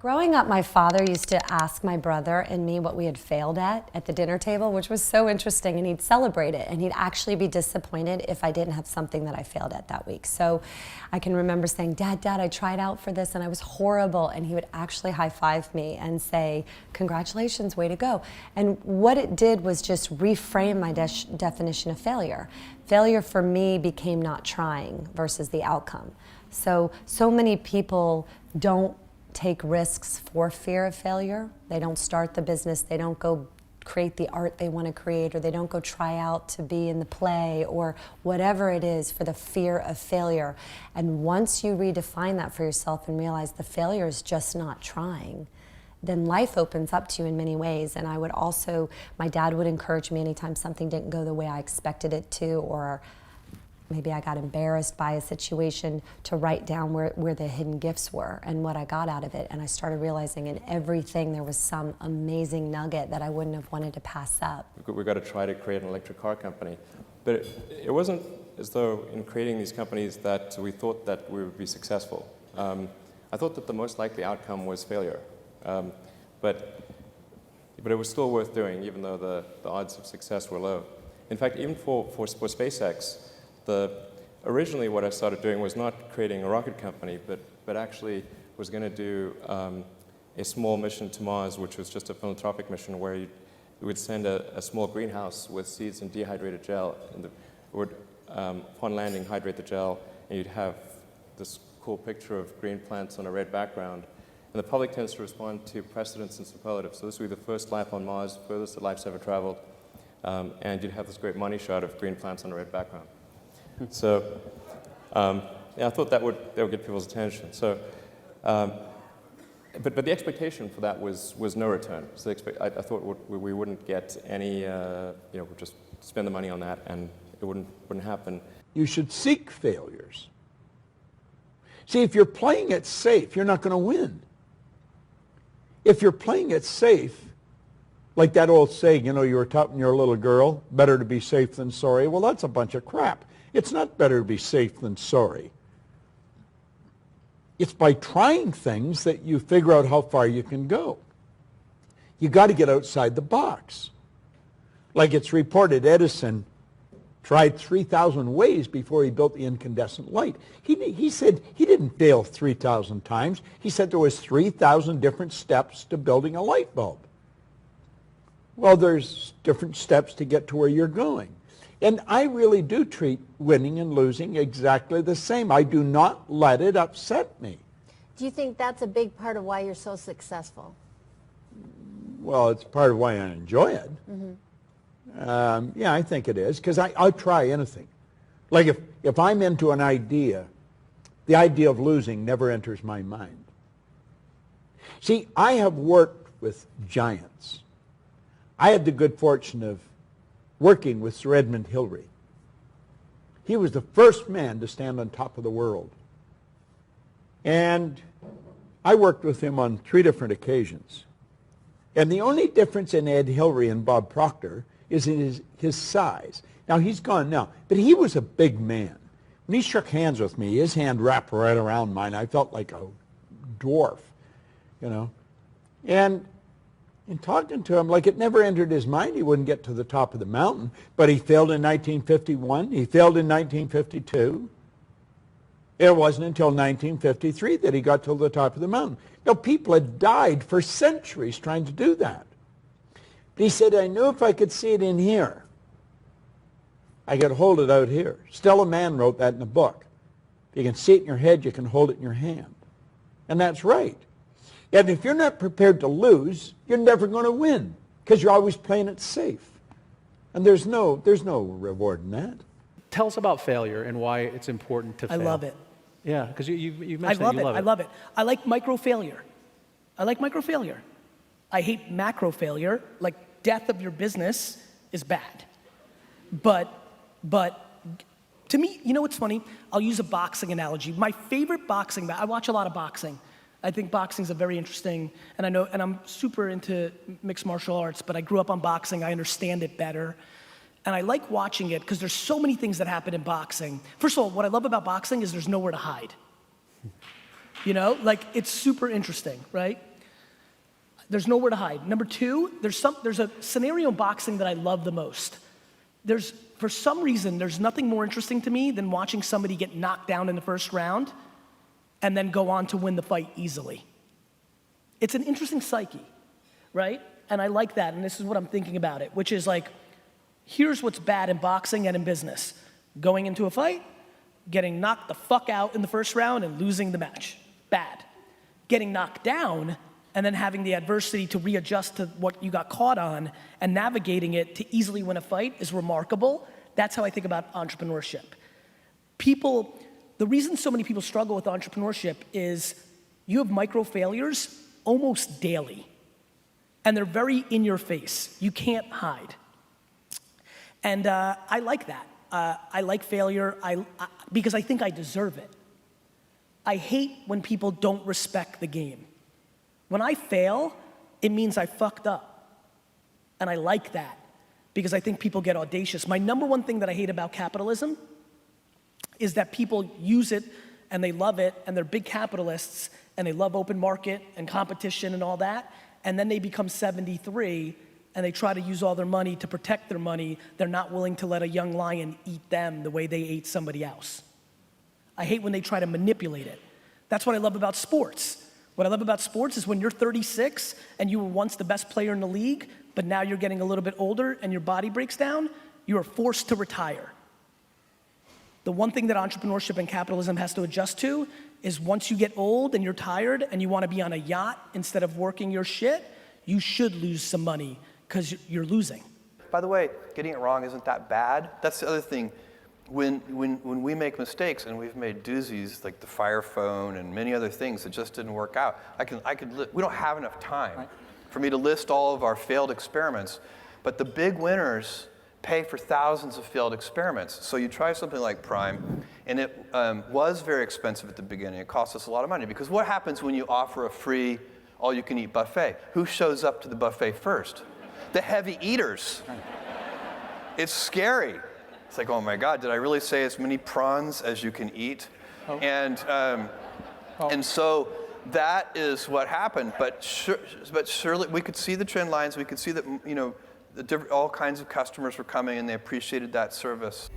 Growing up, my father used to ask my brother and me what we had failed at the dinner table, which was so interesting, and he'd celebrate it, and he'd actually be disappointed if I didn't have something that I failed at that week. So I can remember saying, Dad, I tried out for this and I was horrible, and he would actually high-five me and say, congratulations, way to go. And what it did was just reframe my definition of failure. Failure for me became not trying versus the outcome. So many people don't take risks for fear of failure. They don't start the business, they don't go create the art they want to create, or they don't go try out to be in the play, or whatever it is, for the fear of failure. And once you redefine that for yourself and realize the failure is just not trying, then life opens up to you in many ways. And I would also, my dad would encourage me anytime something didn't go the way I expected it to, or maybe I got embarrassed by a situation, to write down where the hidden gifts were and what I got out of it. And I started realizing in everything there was some amazing nugget that I wouldn't have wanted to pass up. We've got to try to create an electric car company. But it wasn't as though in creating these companies that we thought that we would be successful. I thought that the most likely outcome was failure. But it was still worth doing, even though the odds of success were low. In fact, even for SpaceX, originally what I started doing was not creating a rocket company, but actually was going to do a small mission to Mars, which was just a philanthropic mission where you would send a small greenhouse with seeds and dehydrated gel, and it would, upon landing, hydrate the gel, and you'd have this cool picture of green plants on a red background. And the public tends to respond to precedents and superlatives. So this would be the first life on Mars, furthest that life's ever traveled, and you'd have this great money shot of green plants on a red background. So, yeah, I thought that would get people's attention. So, but the expectation for that was no return. So I thought we wouldn't get any, we'd just spend the money on that and it wouldn't happen. You should seek failures. See, if you're playing it safe, you're not going to win. If you're playing it safe, like that old saying, you were taught when you're a little girl, better to be safe than sorry. Well, that's a bunch of crap. It's not better to be safe than sorry. It's by trying things that you figure out how far you can go. You got to get outside the box. Like it's reported, Edison tried 3,000 ways before he built the incandescent light. He said he didn't fail 3,000 times. He said there was 3,000 different steps to building a light bulb. Well, there's different steps to get to where you're going. And I really do treat winning and losing exactly the same. I do not let it upset me. Do you think that's a big part of why you're so successful? Well, it's part of why I enjoy it. Mm-hmm. Yeah, I think it is, because I'll try anything. Like if I'm into an idea, the idea of losing never enters my mind. See, I have worked with giants. I had the good fortune of working with Sir Edmund Hillary. He was the first man to stand on top of the world. And I worked with him on 3 different occasions. And the only difference in Ed Hillary and Bob Proctor is in his size. Now, he's gone now, but he was a big man. When he shook hands with me, his hand wrapped right around mine. I felt like a dwarf, And in talking to him, like it never entered his mind he wouldn't get to the top of the mountain, but he failed in 1951, he failed in 1952. It wasn't until 1953 that he got to the top of the mountain. Now, people had died for centuries trying to do that. But he said, I knew if I could see it in here, I could hold it out here. Stella Mann wrote that in a book. If you can see it in your head, you can hold it in your hand. And that's right. And if you're not prepared to lose, you're never going to win, because you're always playing it safe. And there's no reward in that. Tell us about failure and why it's important to fail. I love it. Yeah, because you mentioned that you love it. I love it. I like micro failure. I hate macro failure. Like death of your business is bad. But to me, what's funny? I'll use a boxing analogy. My favorite boxing, I watch a lot of boxing. I think boxing is a very interesting, and I'm super into mixed martial arts, but I grew up on boxing, I understand it better. And I like watching it because there's so many things that happen in boxing. First of all, what I love about boxing is there's nowhere to hide. Like it's super interesting, right? There's nowhere to hide. Number two, there's a scenario in boxing that I love the most. For some reason, there's nothing more interesting to me than watching somebody get knocked down in the first round and then go on to win the fight easily. It's an interesting psyche, right? And I like that, and this is what I'm thinking about it, which is like, here's what's bad in boxing and in business. Going into a fight, getting knocked the fuck out in the first round and losing the match. Bad. Getting knocked down and then having the adversity to readjust to what you got caught on and navigating it to easily win a fight is remarkable. That's how I think about entrepreneurship. The reason so many people struggle with entrepreneurship is you have micro failures almost daily. And they're very in your face. You can't hide. And I like that. I like failure because I think I deserve it. I hate when people don't respect the game. When I fail, it means I fucked up. And I like that because I think people get audacious. My number one thing that I hate about capitalism is that people use it and they love it and they're big capitalists and they love open market and competition and all that, and then they become 73 and they try to use all their money to protect their money. They're not willing to let a young lion eat them the way they ate somebody else. I hate when they try to manipulate it. That's what I love about sports. What I love about sports is when you're 36 and you were once the best player in the league, but now you're getting a little bit older and your body breaks down, you are forced to retire. The one thing that entrepreneurship and capitalism has to adjust to is once you get old and you're tired and you want to be on a yacht instead of working your shit, you should lose some money because you're losing. By the way, getting it wrong isn't that bad. That's the other thing. When we make mistakes, and we've made doozies like the Fire Phone and many other things that just didn't work out, we don't have enough time for me to list all of our failed experiments, but the big winners pay for thousands of failed experiments. So you try something like Prime, and it was very expensive at the beginning. It cost us a lot of money, because what happens when you offer a free all-you-can-eat buffet? Who shows up to the buffet first? The heavy eaters. It's scary. It's like, oh my God, did I really say as many prawns as you can eat? Oh. And so that is what happened. But surely we could see the trend lines. We could see that all kinds of customers were coming and they appreciated that service.